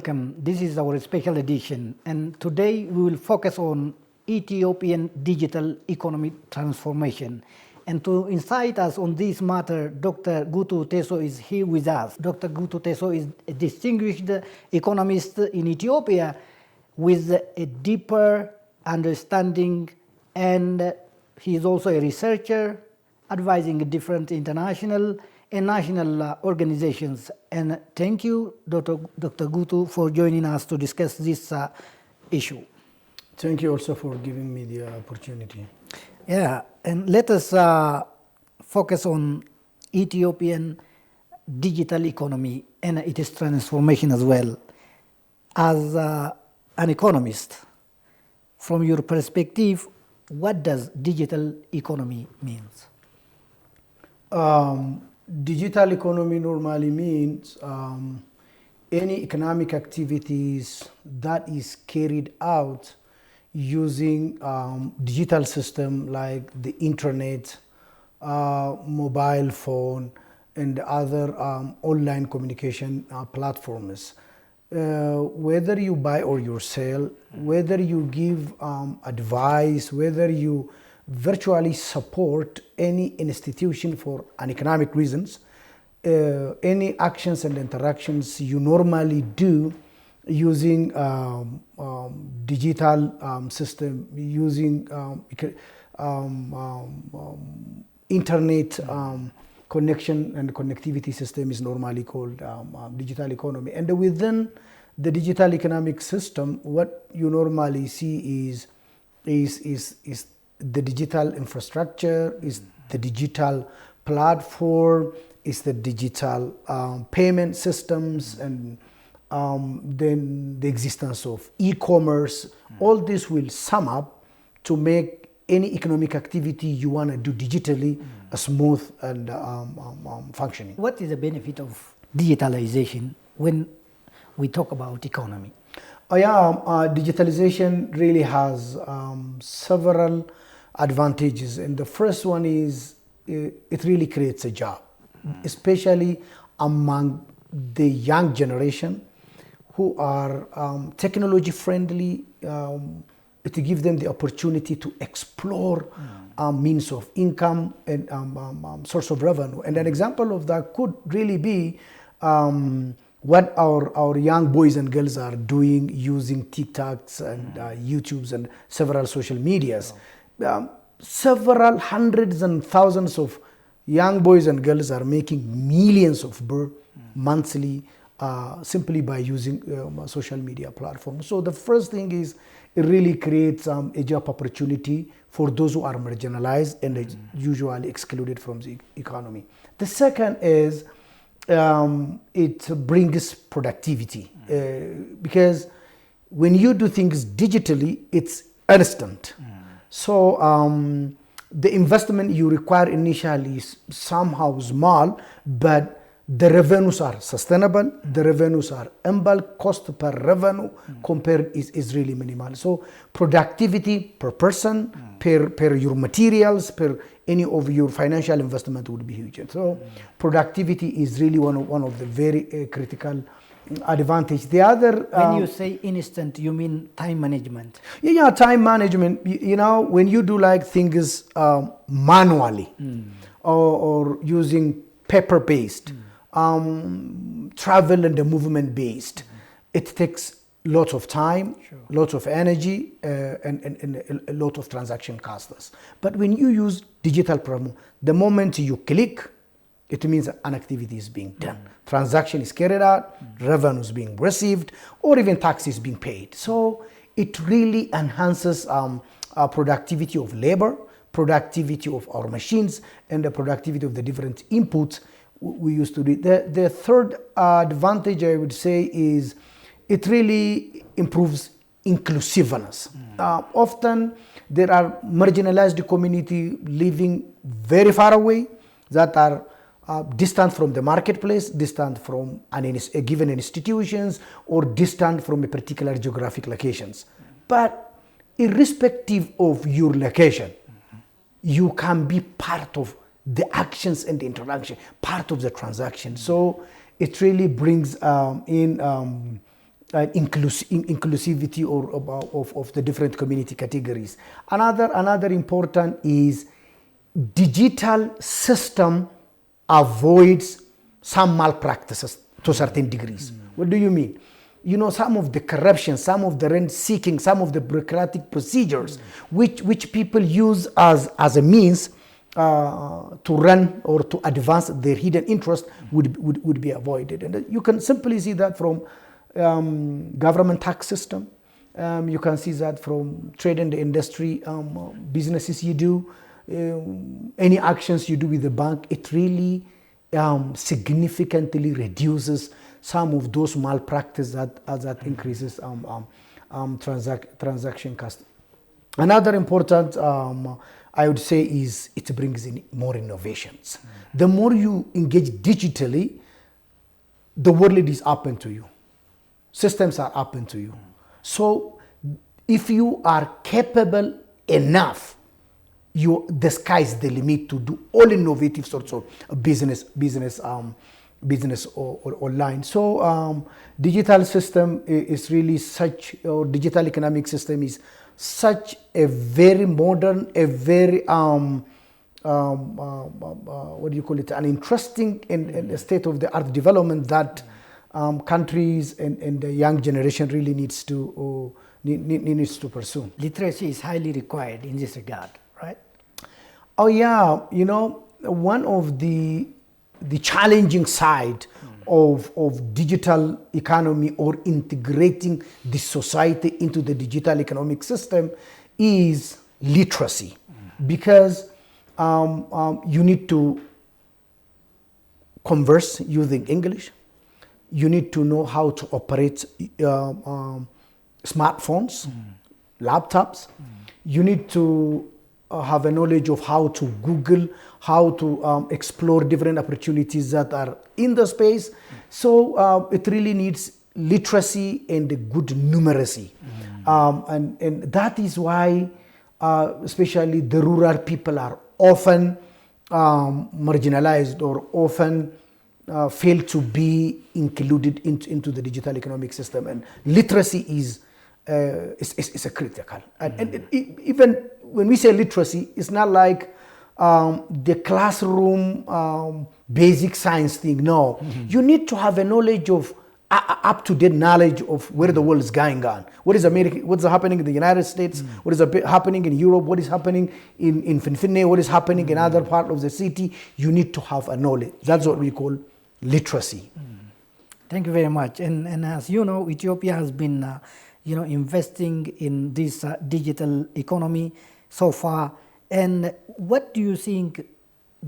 welcome. This is our special edition, and today we will focus on Ethiopian digital economy transformation. And to insight us on this matter, Dr. Gutu Tesso is here with us. Dr. Gutu Tesso is a distinguished economist in Ethiopia with a deeper understanding, and he is also a researcher advising different international and national organizations. And thank you, Dr. Gutu, for joining us to discuss this issue. Thank you also for giving me the opportunity. Yeah, and let us focus on Ethiopian digital economy and its transformation as well. As an economist, from your perspective, what does digital economy means? Digital economy normally means any economic activities that is carried out using digital system like the internet, mobile phone, and other online communication platforms. Whether you buy or you sell, whether you give advice, whether you virtually support any institution for an economic reasons, any actions and interactions you normally do using digital system, using internet connection and connectivity system is normally called digital economy. And within the digital economic system, what you normally see is the digital infrastructure, is the digital platform, is the digital payment systems, and then the existence of e-commerce. All this will sum up to make any economic activity you want to do digitally smooth and functioning. What is the benefit of digitalization when we talk about economy? Digitalization really has several advantages, and the first one is it really creates a job, especially among the young generation who are technology friendly, to give them the opportunity to explore means of income and source of revenue. And an example of that could really be what our young boys and girls are doing using TikToks and YouTubes and several social medias. Several hundreds and thousands of young boys and girls are making millions of birr monthly simply by using social media platforms. So the first thing is it really creates a job opportunity for those who are marginalized and usually excluded from the economy. The second is it brings productivity because when you do things digitally, it's instant. So the investment you require initially is somehow small, but the revenues are sustainable, the revenues are in bulk, cost per revenue compared is really minimal. So productivity per person, per your materials, per any of your financial investment would be huge. And so productivity is really one of the very critical advantage. The other when you say instant, you mean time management? Yeah, time management. You know, when you do like things manually or using paper-based, travel and movement based, it takes lots of time, lots of energy, and a lot of transaction costs. But when you use digital promo, the moment you click, it means an activity is being done. Transaction is carried out, revenue is being received, or even tax is being paid. So it really enhances productivity of labor, productivity of our machines, and the productivity of the different inputs we used to do. The third advantage I would say is it really improves inclusiveness. Often there are marginalized community living very far away that are distant from the marketplace, distant from a given institutions, or distant from a particular geographic locations. But irrespective of your location, you can be part of the actions and the interaction, part of the transaction. So it really brings in inclusivity of the different community categories. Another important is digital system avoids some malpractices to certain degrees. What do you mean? You know, some of the corruption, some of the rent seeking, some of the bureaucratic procedures which people use as a means to run or to advance their hidden interest would be avoided. And you can simply see that from government tax system. You can see that from trade and industry businesses you do, any actions you do with the bank. It really significantly reduces some of those malpractice that increases transaction cost. Another important, I would say, is it brings in more innovations. The more you engage digitally, the world is open to you. Systems are open to you. So if you are capable enough, the sky's the limit to do all innovative sorts of business online. So digital system is really such, or digital economic system is such a very modern, a very what do you call it, an interesting and state of the art development that countries and the young generation really needs to pursue. Literacy is highly required in this regard, right? Oh yeah, you know, one of the challenging side of digital economy or integrating the society into the digital economic system is literacy, because you need to converse using English. You need to know how to operate smartphones, laptops. You need to have a knowledge of how to Google, how to explore different opportunities that are in the space. So it really needs literacy and good numeracy. And that is why especially the rural people are often marginalized or often fail to be included into the digital economic system. And literacy is a critical. And even when we say literacy, it's not like the classroom basic science thing. No, you need to have a knowledge of up-to-date knowledge of where the world is going on. What is America? What's happening in the United States? What is happening in Europe? What is happening in Finfinne? What is happening in other part of the city? You need to have a knowledge. That's what we call literacy. Thank you very much. And as you know, Ethiopia has been investing in this digital economy so far. And what do you think,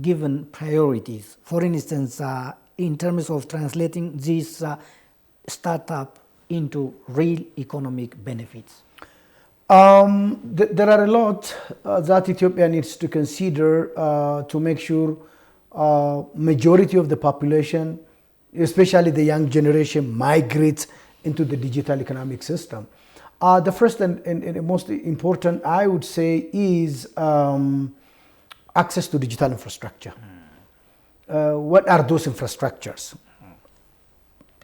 given priorities, for instance, in terms of translating this startup into real economic benefits? There are a lot that Ethiopia needs to consider to make sure majority of the population, especially the young generation, migrates into the digital economic system. The first and most important, I would say, is access to digital infrastructure. What are those infrastructures?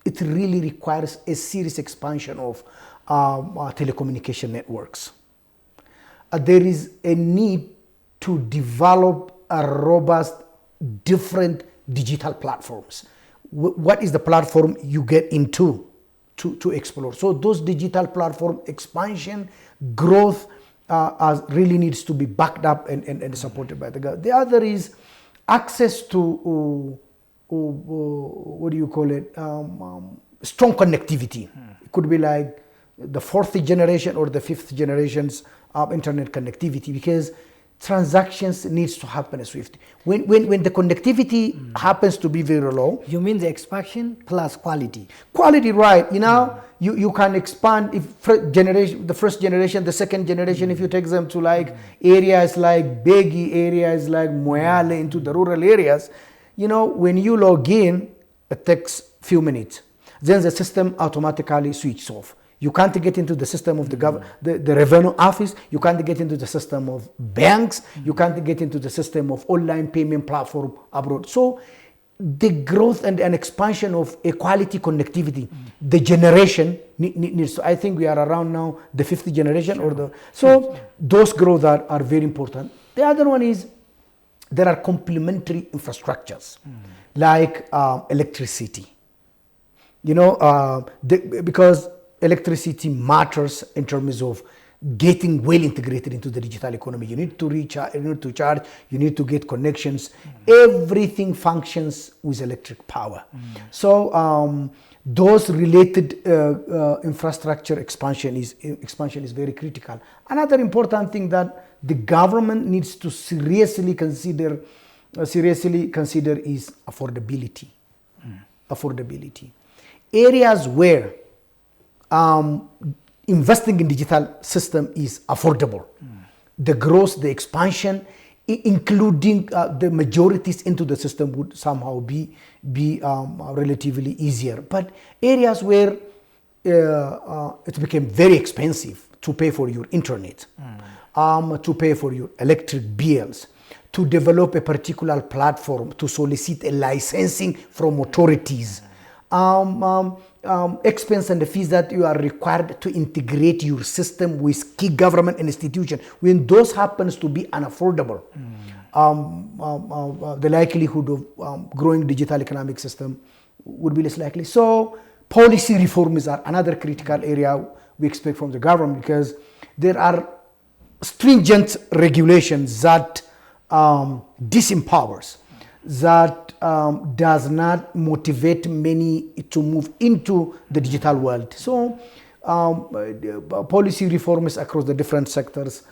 It really requires a serious expansion of telecommunication networks. There is a need to develop a robust, different digital platforms. What is the platform you get into to explore? So those digital platform expansion, growth really needs to be backed up and supported by the government. The other is access to what do you call it? Strong connectivity. It could be like the fourth generation or the fifth generations of internet connectivity, because transactions needs to happen swiftly. When the connectivity happens to be very low. You mean the expansion plus quality? Quality, right. You know, you can expand if the first generation, the second generation, if you take them to like areas like Begi, areas like Moyale, into the rural areas, you know, when you log in, it takes few minutes. Then the system automatically switches off. You can't get into the system of the revenue office. You can't get into the system of banks. You can't get into the system of online payment platform abroad. So the growth and expansion of a quality connectivity, the generation needs to. I think we are around now the fifth generation or the. So those growth are very important. The other one is there are complementary infrastructures like electricity. Because electricity matters in terms of getting well integrated into the digital economy. You need to recharge, you need to charge, you need to get connections. Everything functions with electric power. So those related infrastructure expansion is very critical. Another important thing that the government needs to seriously consider is affordability. Affordability. Areas where investing in digital system is affordable. The growth, the expansion, including the majorities into the system would somehow be relatively easier. But areas where it became very expensive to pay for your internet, to pay for your electric bills, to develop a particular platform, to solicit a licensing from authorities, expense and the fees that you are required to integrate your system with key government institutions, when those happens to be unaffordable, the likelihood of growing digital economic system would be less likely. So policy reforms are another critical area we expect from the government, because there are stringent regulations that disempowers, that does not motivate many to move into the digital world. So policy reforms across the different sectors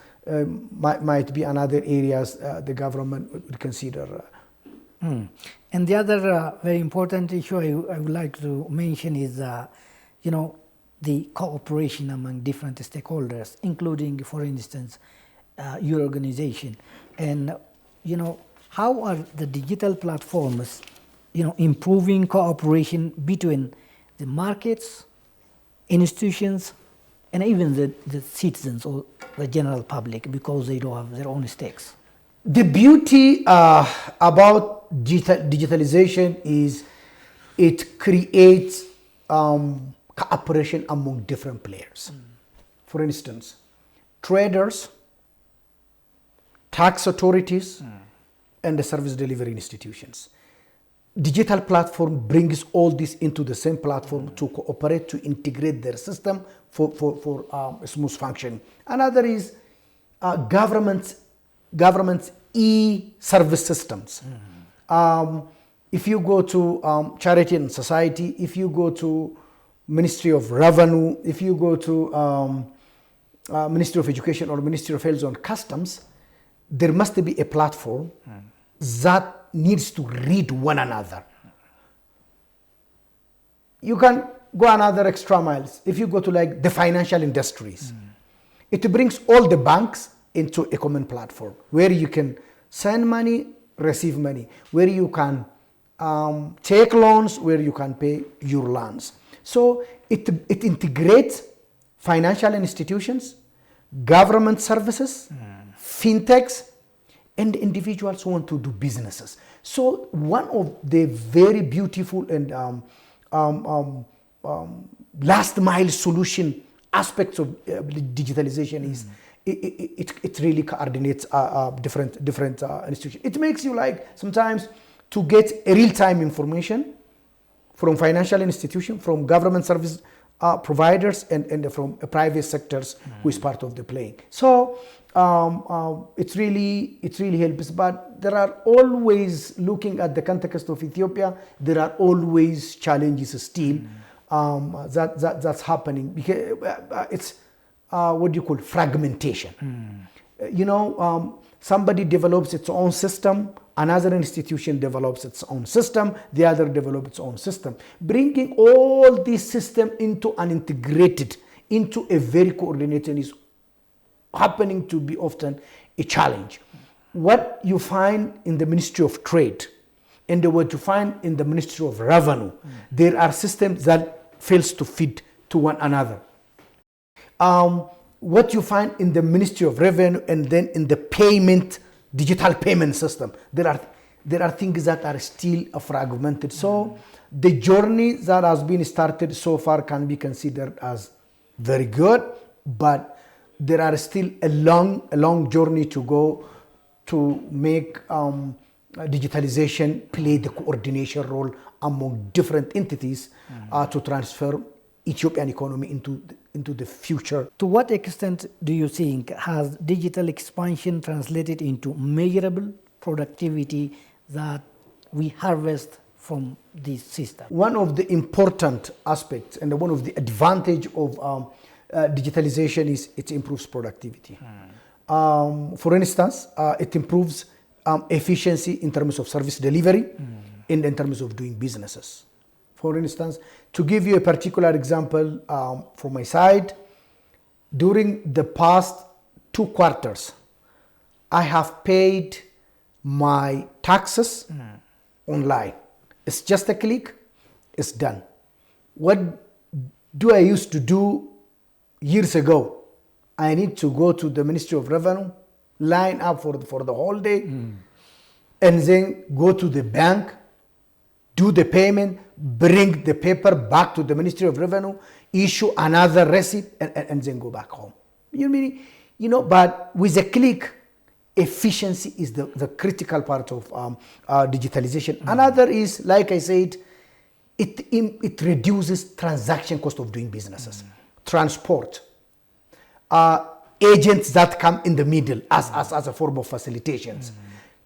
might be another areas the government would consider. And the other very important issue I would like to mention is, the cooperation among different stakeholders, including, for instance, your organization. And, how are the digital platforms, improving cooperation between the markets, institutions, and even the citizens or the general public, because they do have their own stakes? The beauty about digitalization is it creates cooperation among different players. For instance, traders, tax authorities, and the service delivery institutions. Digital platform brings all this into the same platform to cooperate, to integrate their system for smooth function. Another is government's e-service systems. If you go to Charity and Society, if you go to Ministry of Revenue, if you go to Ministry of Education or Ministry of Health and Customs, there must be a platform that needs to read one another. You can go another extra miles. If you go to like the financial industries, it brings all the banks into a common platform where you can send money, receive money, where you can take loans, where you can pay your loans. So it integrates financial institutions, government services, fintechs, and individuals who want to do businesses. So one of the very beautiful and last mile solution aspects of digitalization is it really coordinates different institutions. It makes you like sometimes to get a real-time information from financial institution, from government service providers, and from private sectors who is part of the playing. So it really helps. But there are always, looking at the context of Ethiopia, there are always challenges still that's happening, because it's what do you call fragmentation. Somebody develops its own system, another institution develops its own system, the other develops its own system. Bringing all these systems into an integrated, into a very coordinated is happening to be often a challenge. What you find in the Ministry of Trade and what you find in the Ministry of Revenue, there are systems that fails to fit to one another. What you find in the Ministry of Revenue and then in the digital payment system, there are there are things that are still fragmented. So the journey that has been started so far can be considered as very good, but there are still a long journey to go to make digitalization play the coordination role among different entities to transfer Ethiopian economy into the future. To what extent do you think has digital expansion translated into measurable productivity that we harvest from this system? One of the important aspects and one of the advantage of digitalization is it improves productivity. For instance, it improves efficiency in terms of service delivery and in terms of doing businesses. For instance, to give you a particular example from my side, during the past 2 quarters, I have paid my taxes online. It's just a click, it's done. What do I used to do years ago? I need to go to the Ministry of Revenue, line up for the whole day, and then go to the bank, do the payment, bring the paper back to the Ministry of Revenue, issue another receipt, and then go back home. But with a click, efficiency is the critical part of digitalization. Another is, like I said, it reduces transaction cost of doing businesses, transport, agents that come in the middle as a form of facilitations,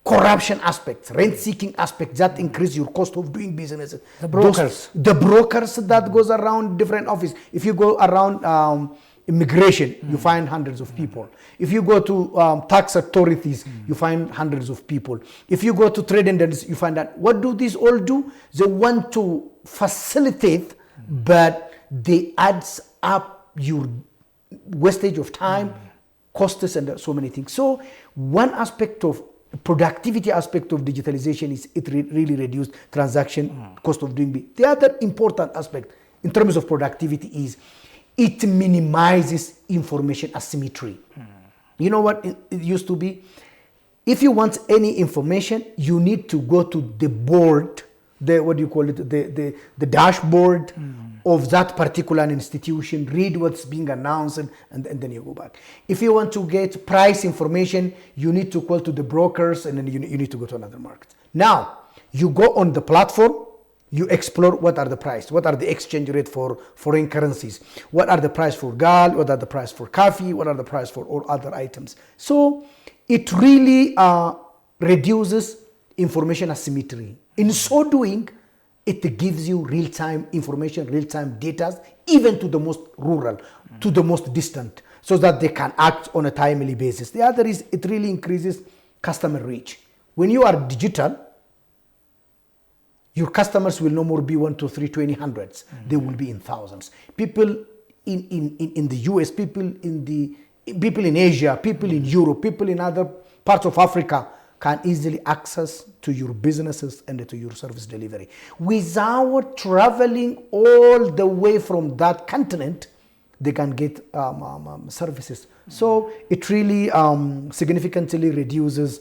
corruption aspects, rent-seeking aspects that increase your cost of doing business. The brokers. The brokers that goes around different offices. If you go around immigration, you find hundreds of people. If you go to tax authorities, you find hundreds of people. If you go to trade industries, you find that. What do these all do? They want to facilitate, but they adds up your wastage of time, costs, and so many things. So one aspect of productivity aspect of digitalization is it really reduced transaction cost of doing business. The other important aspect in terms of productivity is it minimizes information asymmetry. You know what it used to be? If you want any information, you need to go to the board, the dashboard of that particular institution, read what's being announced, and then you go back. If you want to get price information, you need to call to the brokers, and then you need to go to another market. Now, you go on the platform, you explore what are the price, what are the exchange rate for foreign currencies, what are the price for gal, what are the price for coffee, what are the price for all other items. So it really reduces information asymmetry. In so doing, it gives you real-time information, real-time data, even to the most rural, to the most distant, so that they can act on a timely basis. The other is it really increases customer reach. When you are digital, your customers will no more be 1, 2, 3, 20, hundreds. They will be in thousands. People in the US, people in Asia, people in Europe, people in other parts of Africa can easily access to your businesses and to your service delivery without traveling all the way from that continent. They can get services. So it really significantly reduces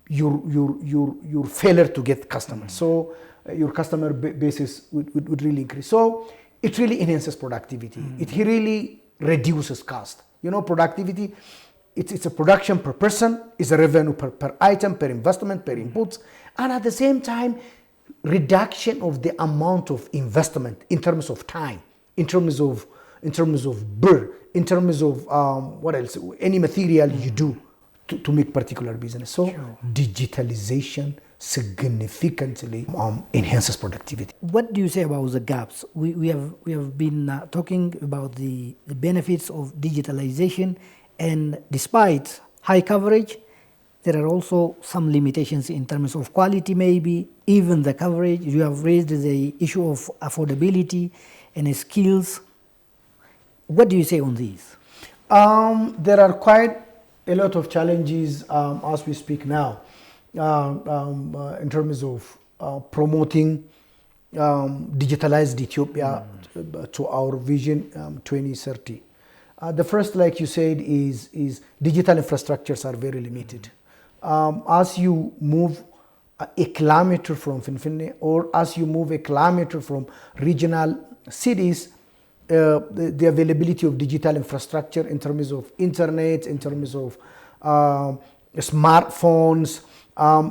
your failure to get customers. So your customer basis would really increase. So it really enhances productivity. It really reduces cost. Productivity, it's a production per person, it's a revenue per item, per investment, per inputs, and at the same time, reduction of the amount of investment in terms of time, in terms of birth, in terms of what else, any material you do to make particular business. So digitalization significantly enhances productivity. What do you say about the gaps? We have been talking about the benefits of digitalization, and despite high coverage, there are also some limitations in terms of quality, maybe even the coverage. You have raised the issue of affordability and skills. What do you say on these? There are quite a lot of challenges as we speak now in terms of promoting digitalized Ethiopia to our vision 2030. The first, like you said, is digital infrastructures are very limited. as you move a kilometer from Finfinne, or as you move a kilometer from regional cities, the availability of digital infrastructure in terms of internet, in terms of smartphones,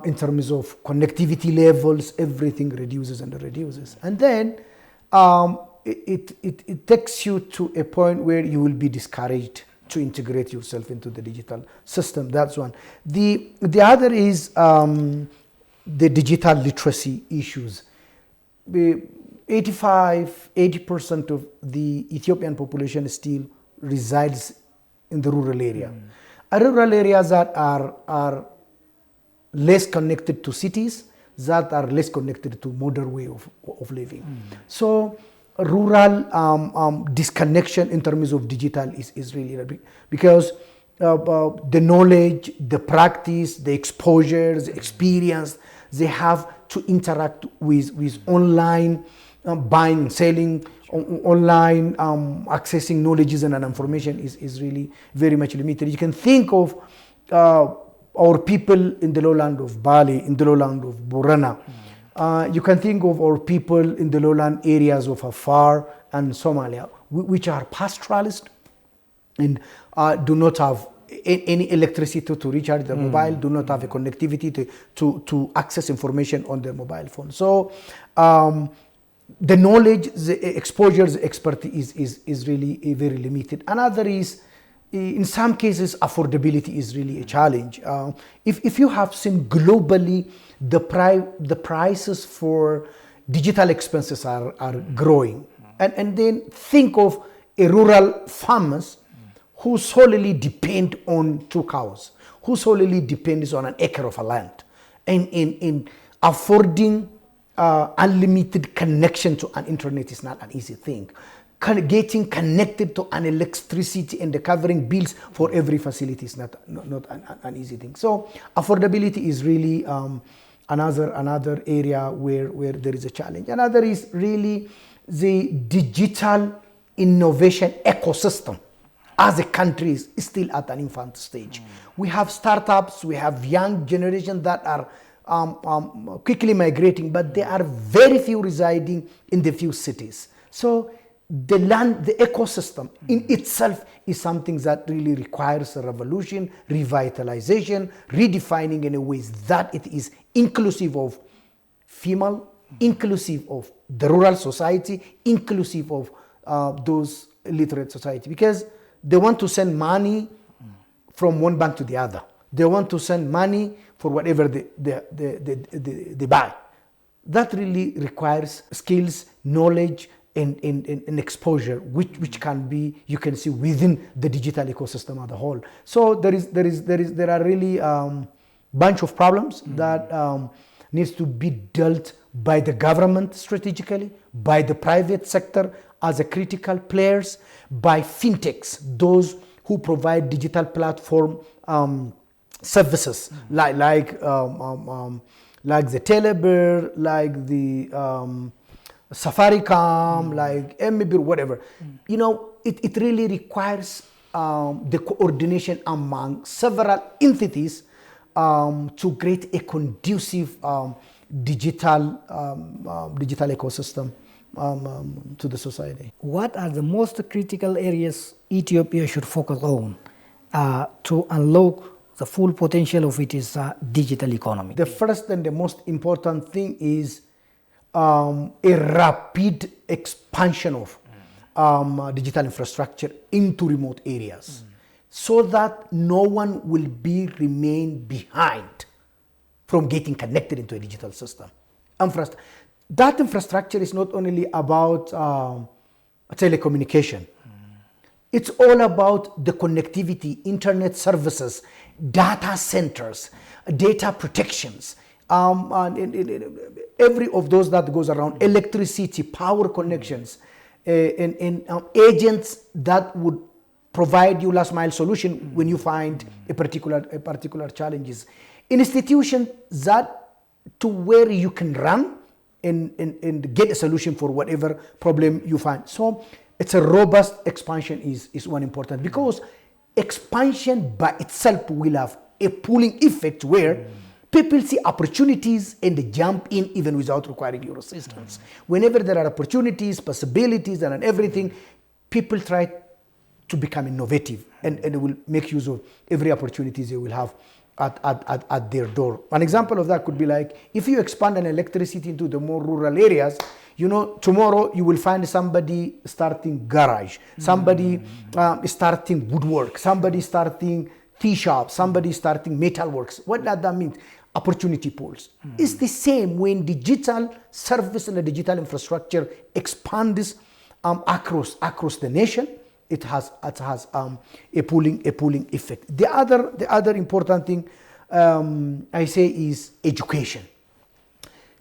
in terms of connectivity levels, everything reduces and reduces. And then it takes you to a point where you will be discouraged to integrate yourself into the digital system. That's one. The other is the digital literacy issues. 80% of the Ethiopian population still resides in the rural area. Rural areas that are less connected to cities, that are less connected to modern way of living. So rural disconnection in terms of digital is really big, because the knowledge, the practice, the exposure, the experience they have to interact with online buying, selling, online accessing knowledge and information is really very much limited. You can think of our people in the lowland of Bali, in the lowland of Borana. You can think of our people in the lowland areas of Afar and Somalia, which are pastoralist and do not have any electricity to recharge their mobile, do not have a connectivity to access information on their mobile phone. So the knowledge, the exposure, the expertise is really very limited. Another is, in some cases, affordability is really a challenge. If you have seen globally, the prices for digital expenses are growing. And then think of a rural farmers who solely depend on 2 cows, who solely depends on an acre of land. And in affording unlimited connection to an internet is not an easy thing. Getting connected to an electricity and covering bills for every facility is not an easy thing. So affordability is really another area where there is a challenge. Another is really the digital innovation ecosystem as a country is still at an infant stage. We have startups, we have young generation that are quickly migrating, but there are very few residing in the few cities. So the ecosystem in itself is something that really requires a revolution, revitalization, redefining in a way that it is inclusive of female, inclusive of the rural society, inclusive of those literate society, because they want to send money from one bank to the other. They want to send money for whatever they buy. That really requires skills, knowledge, and exposure, which can be, you can see, within the digital ecosystem as a whole. So there are really bunch of problems that needs to be dealt by the government strategically, by the private sector as a critical players, by fintechs, those who provide digital platform services like the Telebird, like the Safaricom, like MBIR, whatever. You know, it really requires the coordination among several entities to create a conducive digital ecosystem to the society. What are the most critical areas Ethiopia should focus on to unlock the full potential of its digital economy? The first and the most important thing is a rapid expansion of digital infrastructure into remote areas, so that no one will remain behind from getting connected into a digital system. That infrastructure is not only about telecommunication. It's all about the connectivity, internet services, data centers, data protections, every of those that goes around, electricity, power connections, and agents that would provide you last mile solution when you find a particular challenges. Institutions that to where you can run and get a solution for whatever problem you find. So it's a robust expansion is one important, because expansion by itself will have a pooling effect where people see opportunities and they jump in even without requiring your assistance. Whenever there are opportunities, possibilities, and everything, people try to become innovative and they will make use of every opportunity they will have at their door. An example of that could be like, if you expand an electricity into the more rural areas, you know, tomorrow you will find somebody starting garage, somebody starting woodwork, somebody starting tea shop, somebody starting metalworks. What does that mean? Opportunity pools. It's the same when digital service and the digital infrastructure expands across the nation. It has a pooling effect. The other important thing I say is education.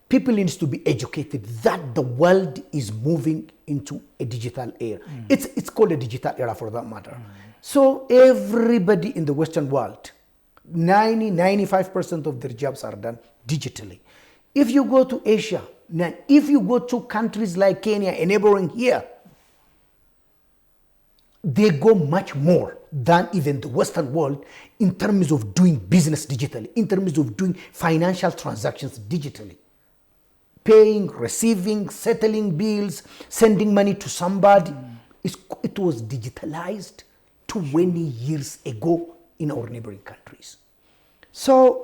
People need to be educated that the world is moving into a digital era. It's called a digital era for that matter. So everybody in the Western world, 95% of their jobs are done digitally. If you go to Asia, if you go to countries like Kenya and neighboring here, they go much more than even the Western world in terms of doing business digitally, in terms of doing financial transactions digitally. Paying, receiving, settling bills, sending money to somebody. It was digitalized 20 years ago in our neighboring countries. So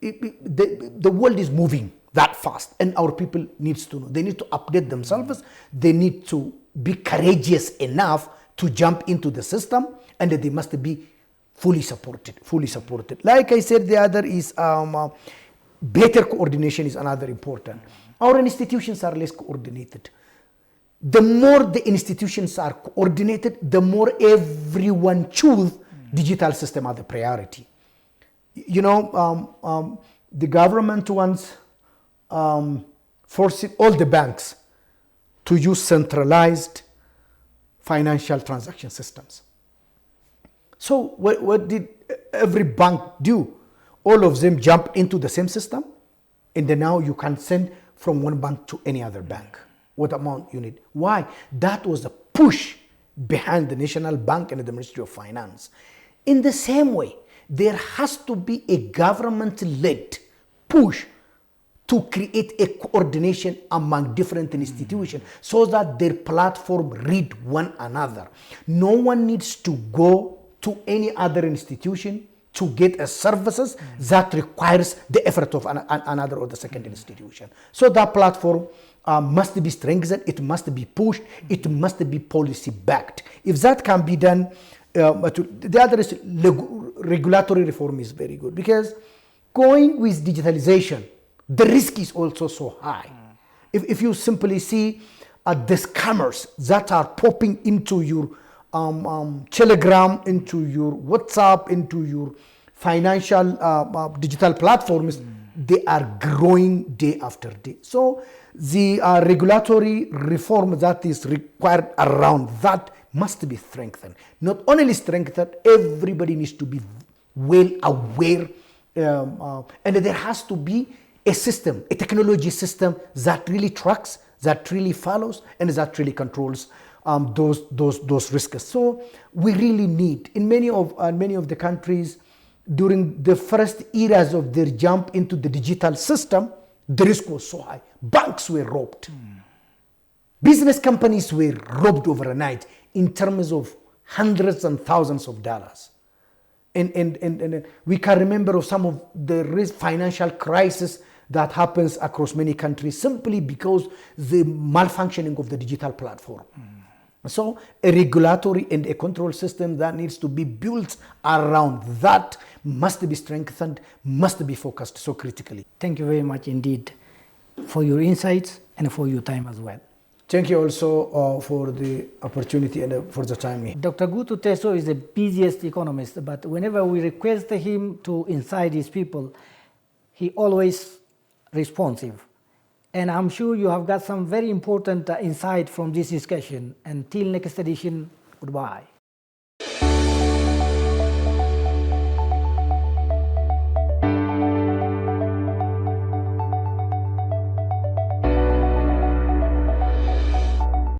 the world is moving that fast, and our people needs to know. They need to update themselves. They need to be courageous enough to jump into the system, and they must be fully supported. Like I said, the other is better coordination is another important. Our institutions are less coordinated. The more the institutions are coordinated, the more everyone choose digital system as the priority. You know, the government wants forcing all the banks to use centralized financial transaction systems. So what did every bank do? All of them jump into the same system, and then now you can send from one bank to any other bank what amount you need. Why? That was a push behind the National Bank and the Ministry of Finance. In the same way, there has to be a government-led push to create a coordination among different institutions so that their platform read one another. No one needs to go to any other institution to get a services that requires the effort of another or the second institution. So that platform must be strengthened, it must be pushed, it must be policy backed. If that can be done, the other is regulatory reform is very good, because going with digitalization, the risk is also so high. If you simply see the scammers that are popping into your Telegram, into your WhatsApp, into your financial digital platforms, they are growing day after day. So the regulatory reform that is required around that must be strengthened. Not only strengthened, everybody needs to be well aware, and there has to be a system, a technology system that really tracks, that really follows, and that really controls those risks. So we really need, in many of the countries, during the first eras of their jump into the digital system, the risk was so high. Banks were robbed. Business companies were robbed overnight in terms of hundreds and thousands of dollars. And we can remember of some of the financial crisis that happens across many countries simply because the malfunctioning of the digital platform. So a regulatory and a control system that needs to be built around that must be strengthened, must be focused so critically. Thank you very much indeed for your insights and for your time as well. Thank you also for the opportunity and for the time here. Dr. Gutu Tesso is the busiest economist, but whenever we request him to incite his people, he always responsive. And I'm sure you have got some very important insight from this discussion. Until next edition, goodbye.